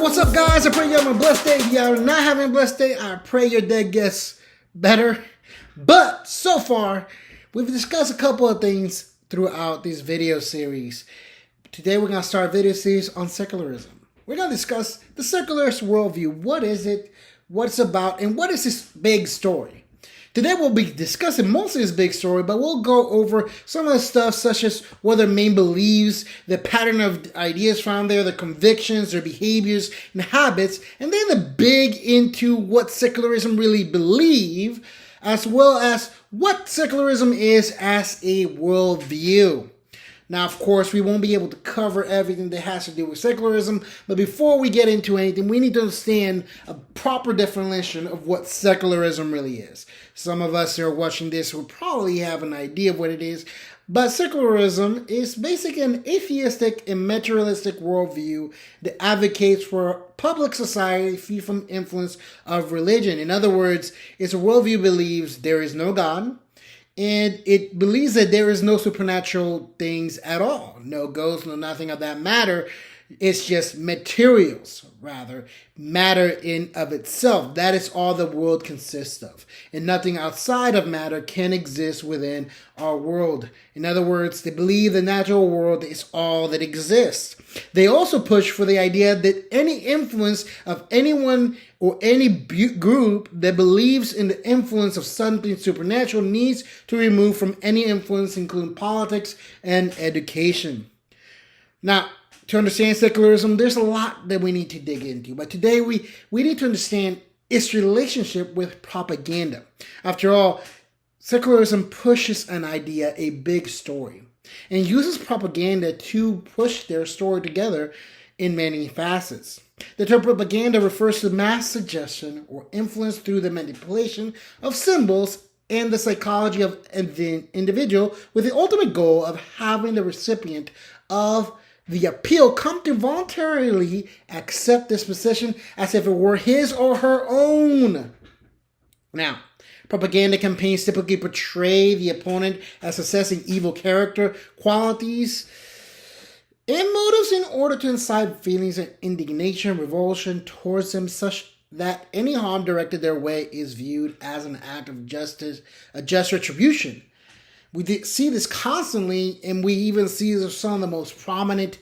What's up, guys? I pray you're having a blessed day. If you're not having a blessed day, I pray your day gets better. But so far, we've discussed a couple of things throughout this video series. Today, we're going to start a video series on secularism. We're going to discuss the secularist worldview. What is it? What it's about? And what is this big story? Today we'll be discussing mostly this big story, but we'll go over some of the stuff such as what their main beliefs, the pattern of ideas found there, their convictions, their behaviors and habits, and then the big into what secularism really believe, as well as what secularism is as a worldview. Now, of course, we won't be able to cover everything that has to do with secularism, but before we get into anything, we need to understand a proper definition of what secularism really is. Some of us who are watching this will probably have an idea of what it is, but secularism is basically an atheistic and materialistic worldview that advocates for a public society free from influence of religion. In other words, it's a worldview that believes there is no God, and it believes that there is no supernatural things at all. No ghosts, no nothing of that matter. It's just materials, rather. Matter in of itself. That is all the world consists of. And nothing outside of matter can exist within our world. In other words, they believe the natural world is all that exists. They also push for the idea that any influence of anyone or any group that believes in the influence of something supernatural needs to remove from any influence, including politics and education. Now, to understand secularism, there's a lot that we need to dig into. But today we need to understand its relationship with propaganda. After all, secularism pushes an idea, a big story, and uses propaganda to push their story together in many facets. The term propaganda refers to mass suggestion or influence through the manipulation of symbols and the psychology of the individual, with the ultimate goal of having the recipient of the appeal come to voluntarily accept this position as if it were his or her own. Now, propaganda campaigns typically portray the opponent as possessing evil character, qualities, and motives in order to incite feelings of indignation, revulsion towards them, such that any harm directed their way is viewed as an act of justice, a just retribution. We see this constantly, and we even see some of the most prominent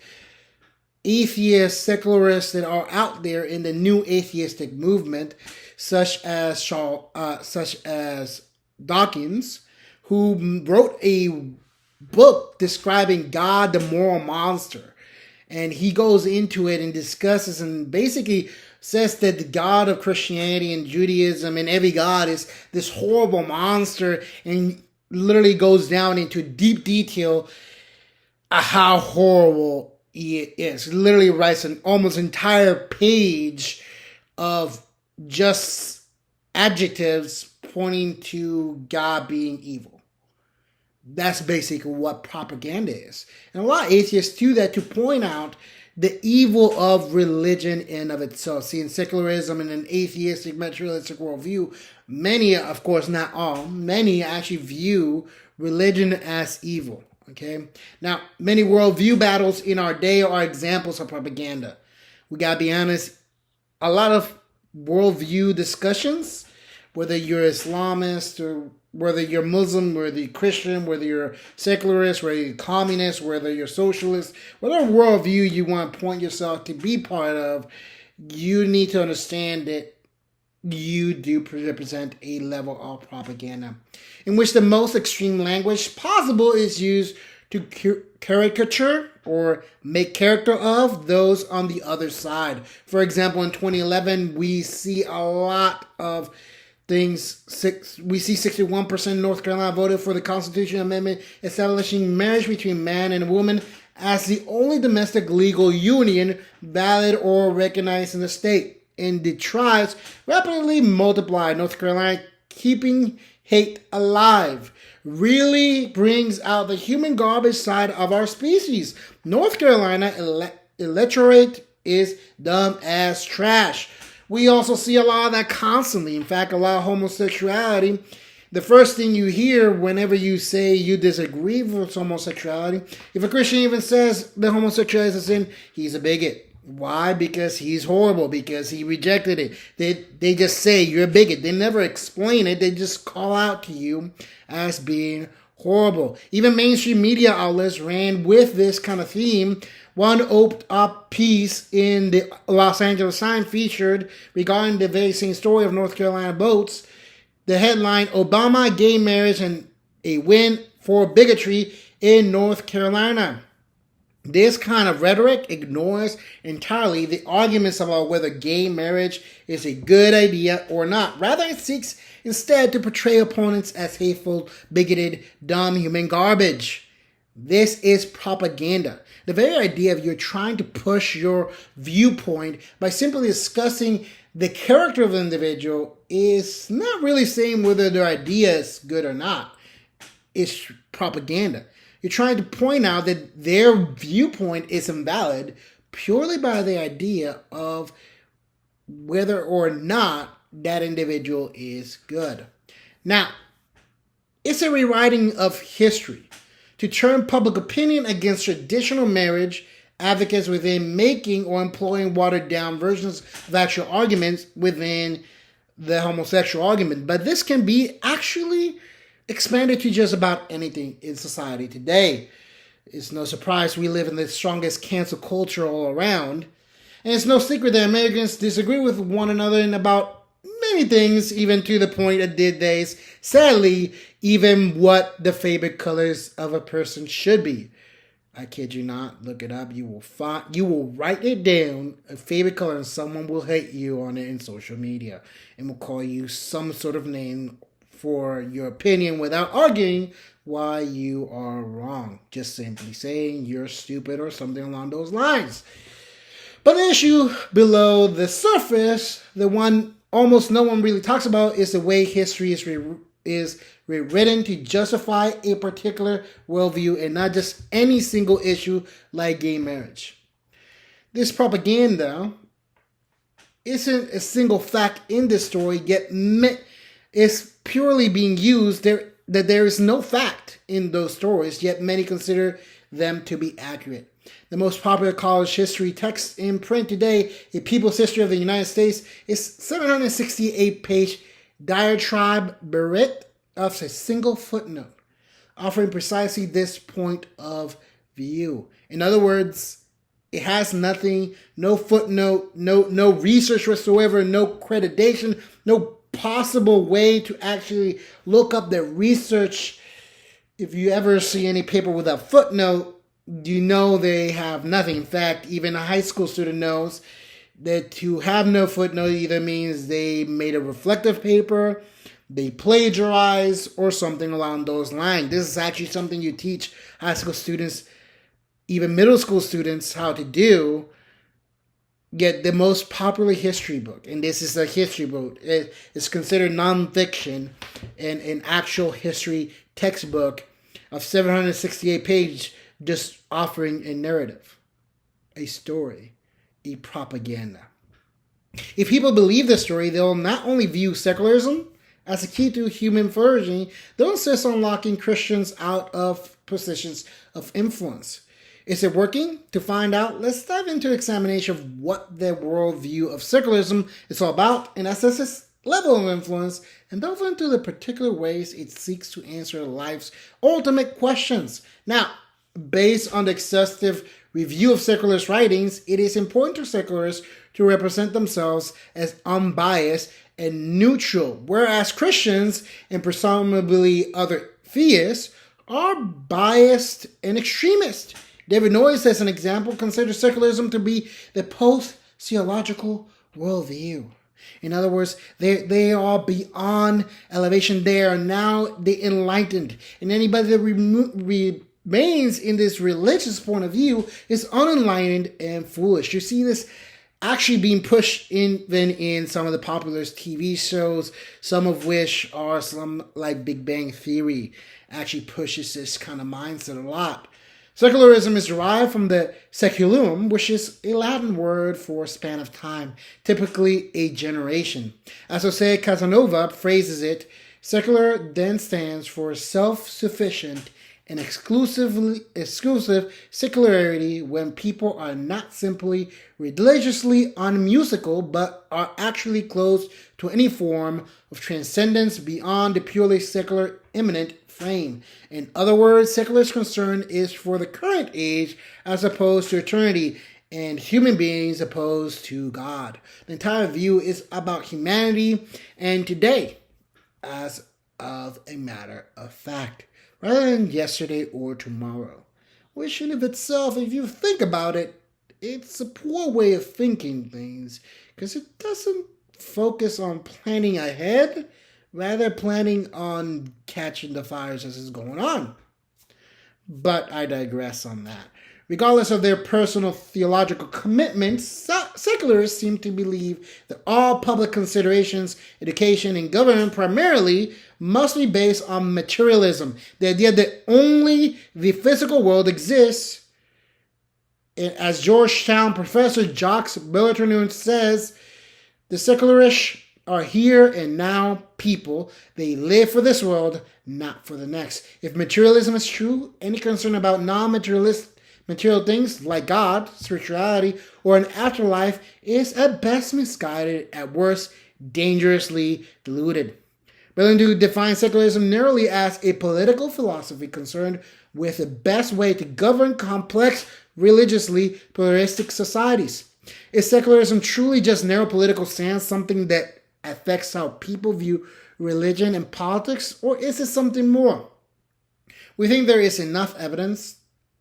atheist secularists that are out there in the new atheistic movement, such as Dawkins, who wrote a book describing God, the moral monster. And he goes into it and discusses and basically says that the God of Christianity and Judaism and every God is this horrible monster, and literally goes down into deep detail how horrible it is. Literally writes an almost entire page of just adjectives pointing to God being evil. That's basically what propaganda is. And a lot of atheists do that to point out the evil of religion in of itself. See, in secularism and an atheistic, materialistic worldview, many, of course not all, many actually view religion as evil. Okay? Now, many worldview battles in our day are examples of propaganda. We gotta be honest, a lot of worldview discussions, whether you're Islamist or whether you're Muslim, whether you're Christian, whether you're secularist, whether you're communist, whether you're socialist, whatever worldview you want to point yourself to be part of, you need to understand that you do represent a level of propaganda in which the most extreme language possible is used to caricature or make character of those on the other side. For example, in 2011, we see a lot of things. We see 61% of North Carolina voted for the Constitutional Amendment establishing marriage between man and woman as the only domestic legal union valid or recognized in the state. And the tribes rapidly multiply. North Carolina keeping hate alive really brings out the human garbage side of our species. North Carolina electorate is dumb as trash. We also see a lot of that constantly. In fact, a lot of homosexuality. The first thing you hear whenever you say you disagree with homosexuality, if a Christian even says that homosexuality is a sin, he's a bigot. Why? Because he's horrible, because he rejected it. They just say you're a bigot. They never explain it. They just call out to you as being horrible. Even mainstream media outlets ran with this kind of theme. One op piece in the Los Angeles Times featured regarding the very same story of North Carolina boats. The headline, Obama gay marriage and a win for bigotry in North Carolina. This kind of rhetoric ignores entirely the arguments about whether gay marriage is a good idea or not. Rather, it seeks instead to portray opponents as hateful, bigoted, dumb human garbage. This is propaganda. The very idea of you're trying to push your viewpoint by simply discussing the character of the individual is not really saying whether their idea is good or not. It's propaganda. You're trying to point out that their viewpoint is invalid purely by the idea of whether or not that individual is good. Now, it's a rewriting of history to turn public opinion against traditional marriage advocates within making or employing watered-down versions of actual arguments within the homosexual argument. But this can be actually expanded to just about anything in society today. It's no surprise we live in the strongest cancel culture all around. And it's no secret that Americans disagree with one another in about many things, even to the point of these days, sadly, even what the favorite colors of a person should be. I kid you not, look it up. You will write it down, a favorite color, and someone will hate you on it in social media and will call you some sort of name for your opinion without arguing why you are wrong. Just simply saying you're stupid or something along those lines. But the issue below the surface, the one almost no one really talks about, is the way history is rewritten to justify a particular worldview and not just any single issue like gay marriage. This propaganda isn't a single fact in this story, yet it's purely being used that there is no fact in those stories, yet many consider them to be accurate. The most popular college history text in print today, A People's History of the United States, is 768-page diatribe bereft of a single footnote, offering precisely this point of view. In other words, it has nothing, no footnote, no research whatsoever, no accreditation, no possible way to actually look up the research. If you ever see any paper with a footnote, you know they have nothing. In fact, even a high school student knows that to have no footnote either means they made a reflective paper, they plagiarize, or something along those lines. This is actually something you teach high school students, even middle school students, how to do. Get the most popular history book, and this is a history book. It's considered nonfiction and an actual history textbook of 768 pages, just offering a narrative, a story, a propaganda. If people believe this story, they'll not only view secularism as a key to human flourishing, they'll insist on locking Christians out of positions of influence. Is it working? To find out, let's dive into an examination of what the worldview of secularism is all about and assess its level of influence and delve into the particular ways it seeks to answer life's ultimate questions. Now, based on the exhaustive review of secularist writings, it is important to secularists to represent themselves as unbiased and neutral, whereas Christians and presumably other theists are biased and extremist. David Noyes, as an example, considers secularism to be the post-theological worldview. In other words, they are beyond elevation. They are now the enlightened. And anybody that remains in this religious point of view is unenlightened and foolish. You see this actually being pushed even in some of the popular TV shows, some of which are some like Big Bang Theory, actually pushes this kind of mindset a lot. Secularism is derived from the seculuum, which is a Latin word for span of time, typically a generation. As Jose Casanova phrases it, secular then stands for self-sufficient an exclusive secularity when people are not simply religiously unmusical, but are actually close to any form of transcendence beyond the purely secular immanent frame. In other words, secularist concern is for the current age as opposed to eternity, and human beings opposed to God. The entire view is about humanity and today as of a matter of fact, rather than yesterday or tomorrow. Which in of itself, if you think about it, it's a poor way of thinking things, because it doesn't focus on planning ahead, rather planning on catching the fires as it's going on. But I digress on that. Regardless of their personal theological commitments, secularists seem to believe that all public considerations, education, and government primarily must be based on materialism. The idea that only the physical world exists. As Georgetown professor Jacques Bellarmine says, the secularists are here and now people. They live for this world, not for the next. If materialism is true, any concern about material things like God, spirituality, or an afterlife is at best misguided, at worst dangerously deluded. Bellarmine defines secularism narrowly as a political philosophy concerned with the best way to govern complex, religiously pluralistic societies. Is secularism truly just narrow political stance, something that affects how people view religion and politics, or is it something more? We think there is enough evidence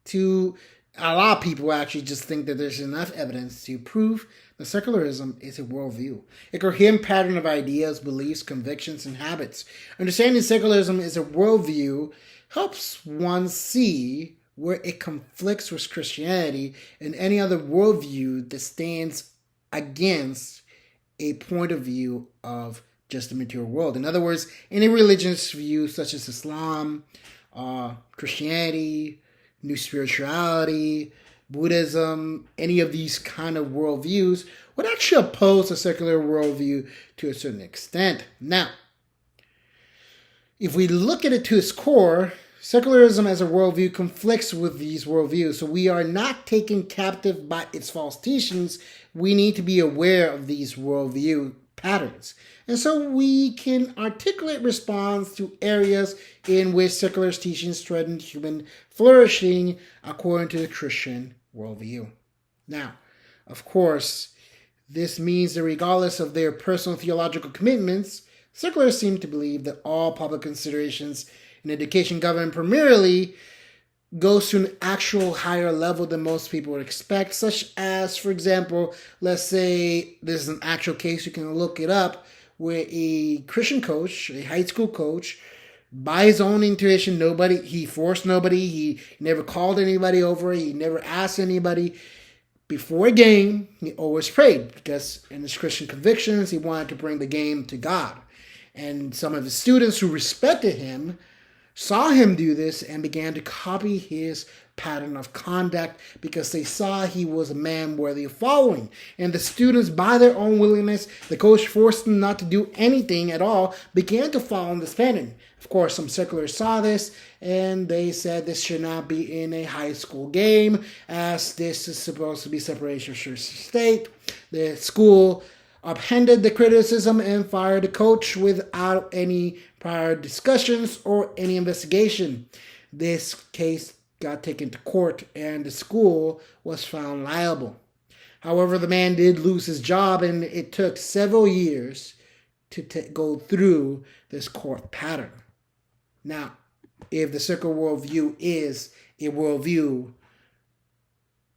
to, a lot of people actually just think that there's enough evidence to prove that secularism is a worldview, a coherent pattern of ideas, beliefs, convictions, and habits. Understanding secularism is a worldview helps one see where it conflicts with Christianity and any other worldview that stands against a point of view of just the material world. In other words, any religious view such as Islam, Christianity, New Spirituality, Buddhism, any of these kind of worldviews would actually oppose a secular worldview to a certain extent. Now, if we look at it to its core, secularism as a worldview conflicts with these worldviews. So we are not taken captive by its false teachings. We need to be aware of these worldview patterns. And so we can articulate response to areas in which secularist teachings threaten human flourishing according to the Christian worldview. Now, of course, this means that regardless of their personal theological commitments, secularists seem to believe that all public considerations in education government primarily goes to an actual higher level than most people would expect, such as, for example, let's say this is an actual case, you can look it up, where a Christian coach, a high school coach, by his own intuition, he forced nobody, he never called anybody over, he never asked anybody. Before a game, he always prayed, because in his Christian convictions, he wanted to bring the game to God. And some of his students who respected him saw him do this and began to copy his pattern of conduct because they saw he was a man worthy of following. And the students, by their own willingness, the coach forced them not to do anything at all, began to follow in this pattern. Of course, some secularists saw this and they said this should not be in a high school game, as this is supposed to be separation of church and state. The school upended the criticism and fired the coach without any prior discussions or any investigation. This case got taken to court and the school was found liable. However, the man did lose his job, and it took several years to go through this court pattern. Now, if the secular worldview is a worldview,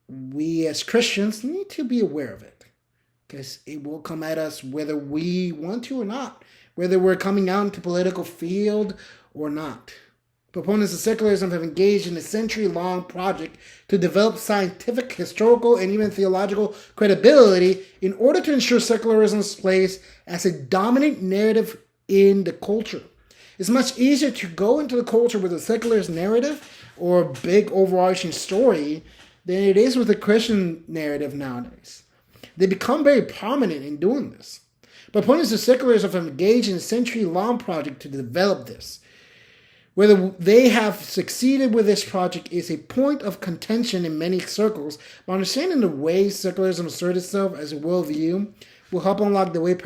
we as Christians need to be aware of it, because it will come at us whether we want to or not, whether we're coming out into political field or not. Proponents of secularism have engaged in a century-long project to develop scientific, historical, and even theological credibility in order to ensure secularism's place as a dominant narrative in the culture. It's much easier to go into the culture with a secularist narrative or big overarching story than it is with a Christian narrative nowadays. They become very prominent in doing this. But opponents of secularism have engaged in a century-long project to develop this. Whether they have succeeded with this project is a point of contention in many circles, but understanding the way secularism asserts itself as a worldview will help unlock the way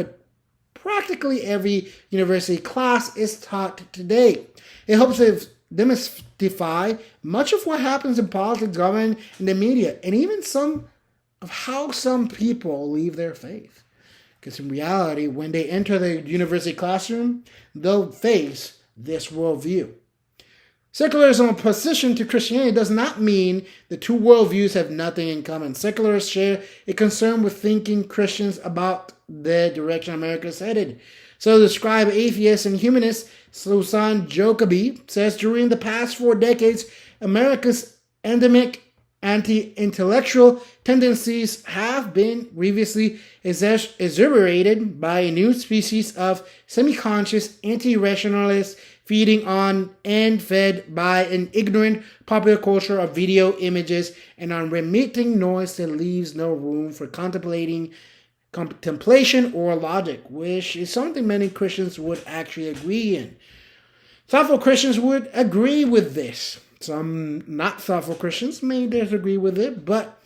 practically every university class is taught today. It helps demystify much of what happens in politics, government, and the media, and even some of how some people leave their faith. Because in reality, when they enter the university classroom, they'll face this worldview. Secularism opposition to Christianity does not mean the two worldviews have nothing in common. Secularists share a concern with thinking Christians about the direction America is headed. So to describe atheists and humanists, Susan Jacoby says during the past 4 decades, America's endemic anti-intellectual tendencies have been grievously exacerbated by a new species of semi-conscious anti-rationalists feeding on and fed by an ignorant popular culture of video images and unremitting noise that leaves no room for contemplation or logic, which is something many Christians would actually agree in. Thoughtful Christians would agree with this. Some not thoughtful Christians may disagree with it, but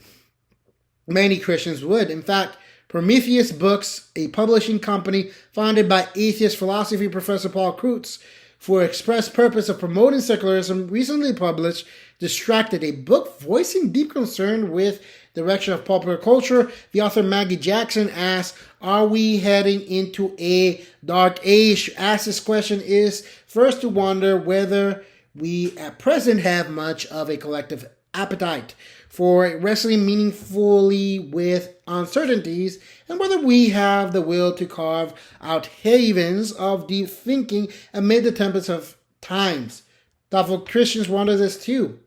many Christians would. In fact, Prometheus Books, a publishing company founded by atheist philosophy professor Paul Kreutz, for express purpose of promoting secularism, recently published Distracted, a book voicing deep concern with the direction of popular culture. The author Maggie Jackson asks, are we heading into a dark age? Ask this question is first to wonder whether we at present have much of a collective appetite for wrestling meaningfully with uncertainties, and whether we have the will to carve out havens of deep thinking amid the tempests of times. Thoughtful Christians wonder this too.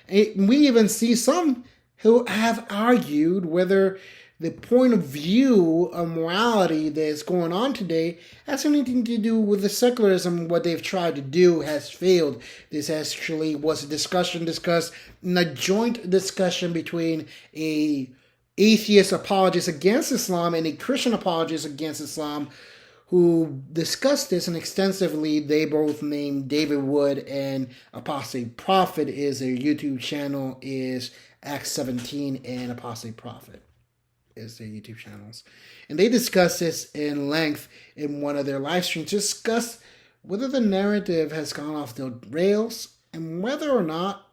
And we even see some who have argued whether the point of view of morality that is going on today has anything to do with the secularism. What they've tried to do has failed. This actually was a discussed in a joint discussion between a atheist apologist against Islam and a Christian apologist against Islam, who discussed this and extensively. They both named David Wood and Apostate Prophet. Is their YouTube channel is Acts 17 and Apostate Prophet is their YouTube channels. And they discuss this in length in one of their live streams, discuss whether the narrative has gone off the rails and whether or not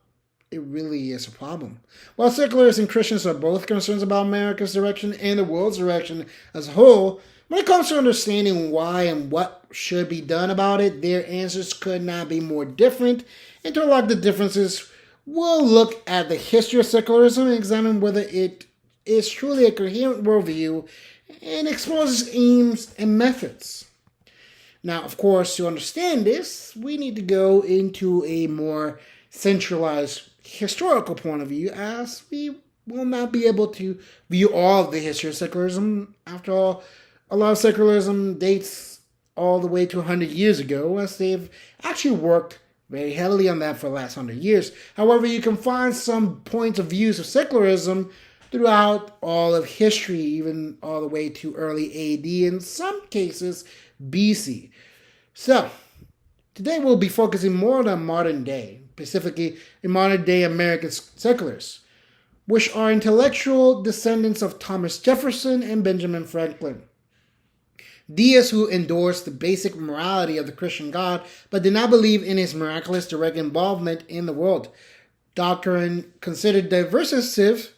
it really is a problem. While secularists and Christians are both concerned about America's direction and the world's direction as a whole, when it comes to understanding why and what should be done about it, their answers could not be more different. And to unlock the differences, we'll look at the history of secularism and examine whether it is truly a coherent worldview and explores its aims and methods. Now, of course, to understand this, we need to go into a more centralized historical point of view, as we will not be able to view all of the history of secularism. After all, a lot of secularism dates all the way to 100 years ago, as they've actually worked very heavily on that for the last 100 years. However, you can find some points of views of secularism throughout all of history, even all the way to early AD, in some cases BC. So, today we'll be focusing more on modern day, specifically in modern day American secularists, which are intellectual descendants of Thomas Jefferson and Benjamin Franklin. Deists who endorse the basic morality of the Christian God, but did not believe in his miraculous direct involvement in the world. Doctrine considered diversive,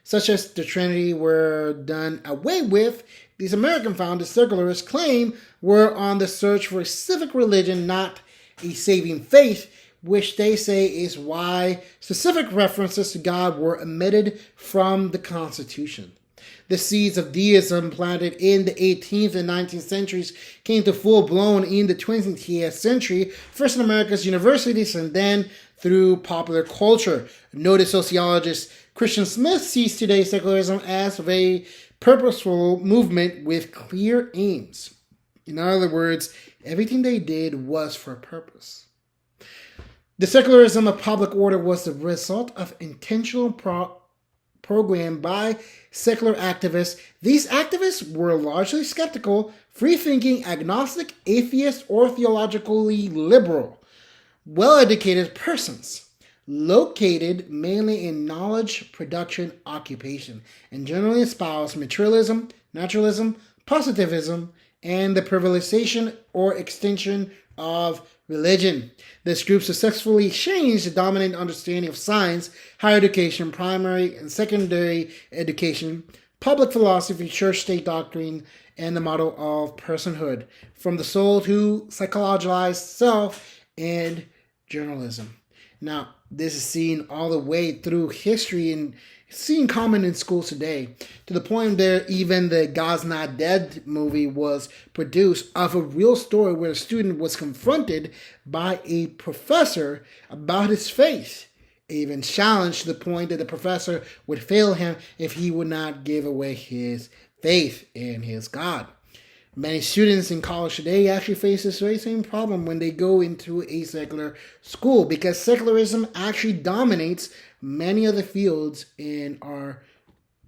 such as the Trinity, were done away with. These American founded secularists claim were on the search for a civic religion, not a saving faith, which they say is why specific references to God were omitted from the Constitution. The seeds of deism planted in the 18th and 19th centuries came to full blown in the 20th century, first in America's universities and then through popular culture. Noted sociologist Christian Smith sees today's secularism as a purposeful movement with clear aims. In other words, everything they did was for a purpose. The secularism of public order was the result of intentional program by secular activists. These activists were largely skeptical, free-thinking, agnostic, atheist, or theologically liberal. well-educated persons, located mainly in knowledge production occupation, and generally espouse materialism, naturalism, positivism, and the privatization or extinction of religion. This group successfully changed the dominant understanding of science, higher education, primary and secondary education, public philosophy, church-state doctrine, and the model of personhood, from the soul to psychologized self and journalism. Now, this is seen all the way through history and seen common in schools today, to the point that even the God's Not Dead movie was produced off a real story where a student was confronted by a professor about his faith. Even challenged to the point that the professor would fail him if he would not give away his faith in his God. Many students in college today actually face this very same problem when they go into a secular school, because secularism actually dominates many of the fields in our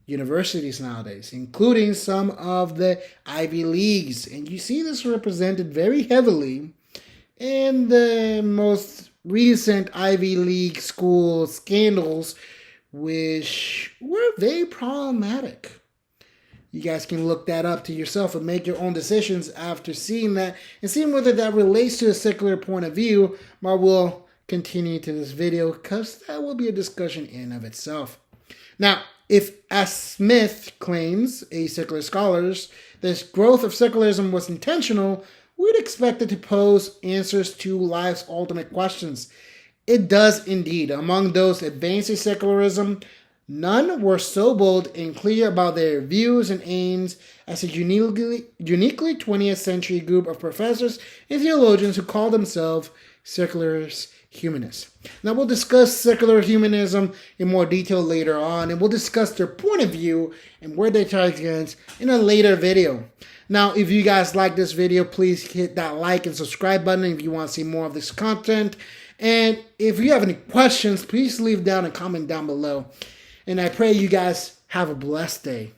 universities nowadays, including some of the Ivy Leagues. And you see this represented very heavily in the most recent Ivy League school scandals, which were very problematic. You guys can look that up to yourself and make your own decisions after seeing that and seeing whether that relates to a secular point of view. But we'll continue to this video because that will be a discussion in of itself. Now, if, as Smith claims, a secular scholar, this growth of secularism was intentional, we'd expect it to pose answers to life's ultimate questions. It does indeed. Among those advancing secularism, none were so bold and clear about their views and aims as a uniquely 20th century group of professors and theologians who call themselves secularist humanists. Now, we'll discuss secular humanism in more detail later on, and we'll discuss their point of view and where they tie against in a later video. Now, if you guys like this video, please hit that like and subscribe button if you want to see more of this content. And if you have any questions, please leave down a comment down below. And I pray you guys have a blessed day.